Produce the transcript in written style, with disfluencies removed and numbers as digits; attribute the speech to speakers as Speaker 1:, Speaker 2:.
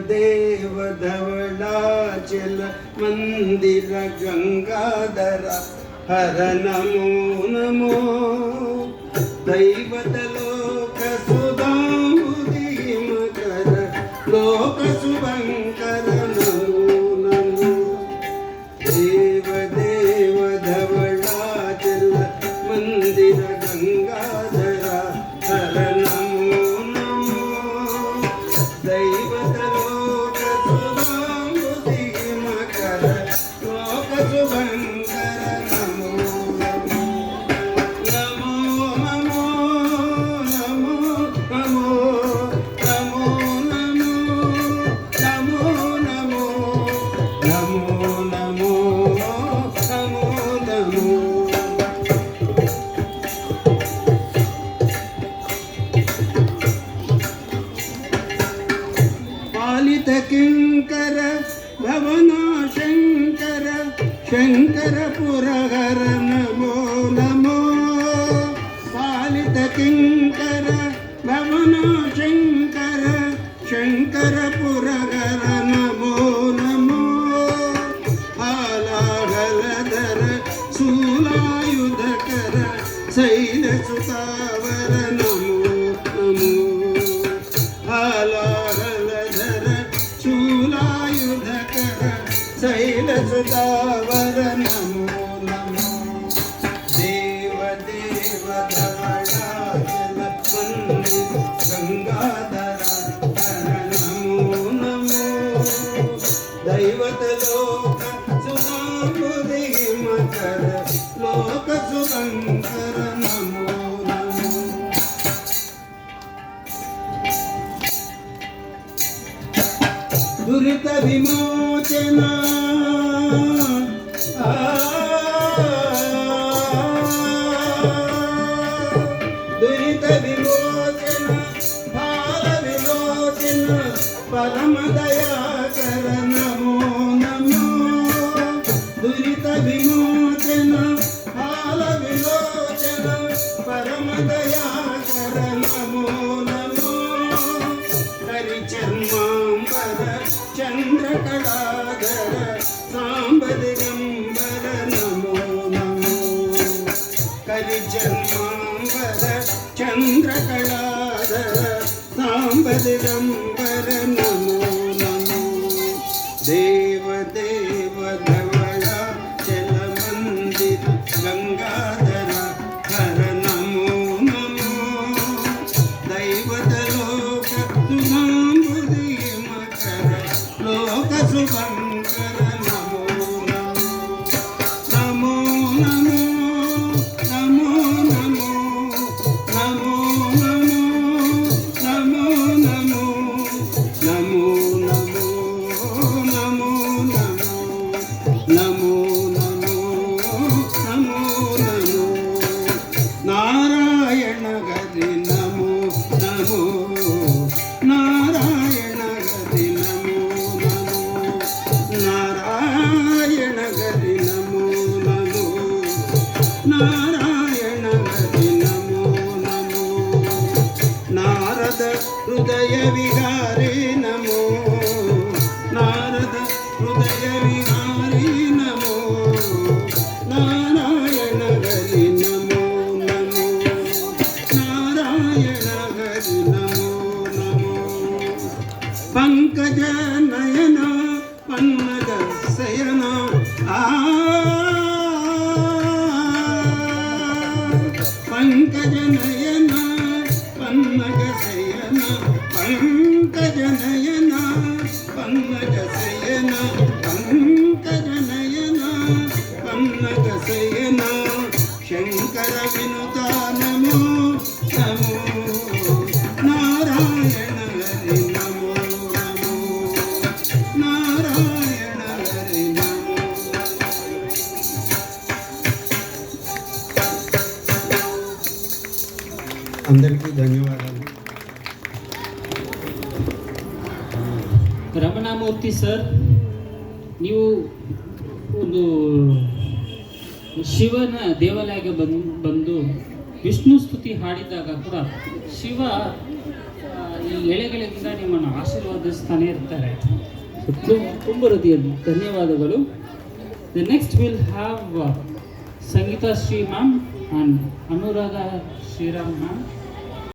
Speaker 1: देव धवलाचल मंदिर गंगाधर हर नमो नमो दैवत लोक सुधामुदीमकर लोक शुभंकर नमो नमो देव देव धवलाचल मंदिर गंगाधर हर नमो नमो दैवत लोक सुधामुदीमकर लोक शुभंकर नमो नमो नमो नमो नमो नमो नमो नमो नमो नमो नमो नमो नमो पालित किंकर भवना शंकर शंकर पुरहर नमो नमो पालित किंकर भवना शंकर शंकर पुरहर नमो नमो हालाहलधर शूलायुधकर शैल सुतावर नमो नमो हालाहलधर शूलायुधकर शैल सुतावर नमो नमो देव देव धवलाचल मंदिर गंगाधर हर नमो नमो दैवत लोक सुधामुदीमकर लोक शुभंकर नमो नमो दुरित विमोचना दुरित विमोचन भाल विलोचन परम दयाकर नमो नमो दुरित विमोचन भाल विलोचन परम दयाकर नमो नमो हरिचर्मांबर चंद्रकलाधर सांब दिगंबर नमो नमो हरिचर्मांबर चंद्रकलाधर सांब दिगंबर नमो नमो देव देव धवलाचल मंदिर गंगाधर हर नमो नमो दैवत लोक सुधामुदीमकर लोक शुभंकर नमो नमो नमो नमो नमो नमो नमो नमो नमो नमो नमो नमो नमो नमो नमो नारायण हरि नमो नमो नारायण हरि नमो नमो नारायण हरि नमो नमो नारायण हरि नमो नमो नारद हृदय विहारी नमो नारद हृदय विहारी नमो नारायण हरि नमो नमो नारायण हरि नमो नमो पंकज नयन पन्नग शयन पंकज नयन पन्नग शयन पंकज नयन पन्नग शयन पंकज नयन पन्नग शयन शंकर विनुता नमो नमो नारायण हरि नमो नमो नारायण हरि नमो అందరికీ ధన్యవాదాలు.
Speaker 2: ರಮಣಮೂರ್ತಿ ಸರ್, ನೀವು ಒಂದು ಶಿವನ ದೇವಾಲಯಕ್ಕೆ ಬಂದು ವಿಷ್ಣು ಸ್ತುತಿ ಹಾಡಿದಾಗ ಕೂಡ ಶಿವ ಈ ಎಳೆಗಳಿಂದ ನಿಮ್ಮನ್ನು ಆಶೀರ್ವದಿಸ್ತಾನೆ ಇರ್ತಾರೆ. ಸೊ ತುಂಬ ಹೃದಯ ಧನ್ಯವಾದಗಳು. The next will have Sangeetha Sri ma'am and Anuradha Sriram ma'am.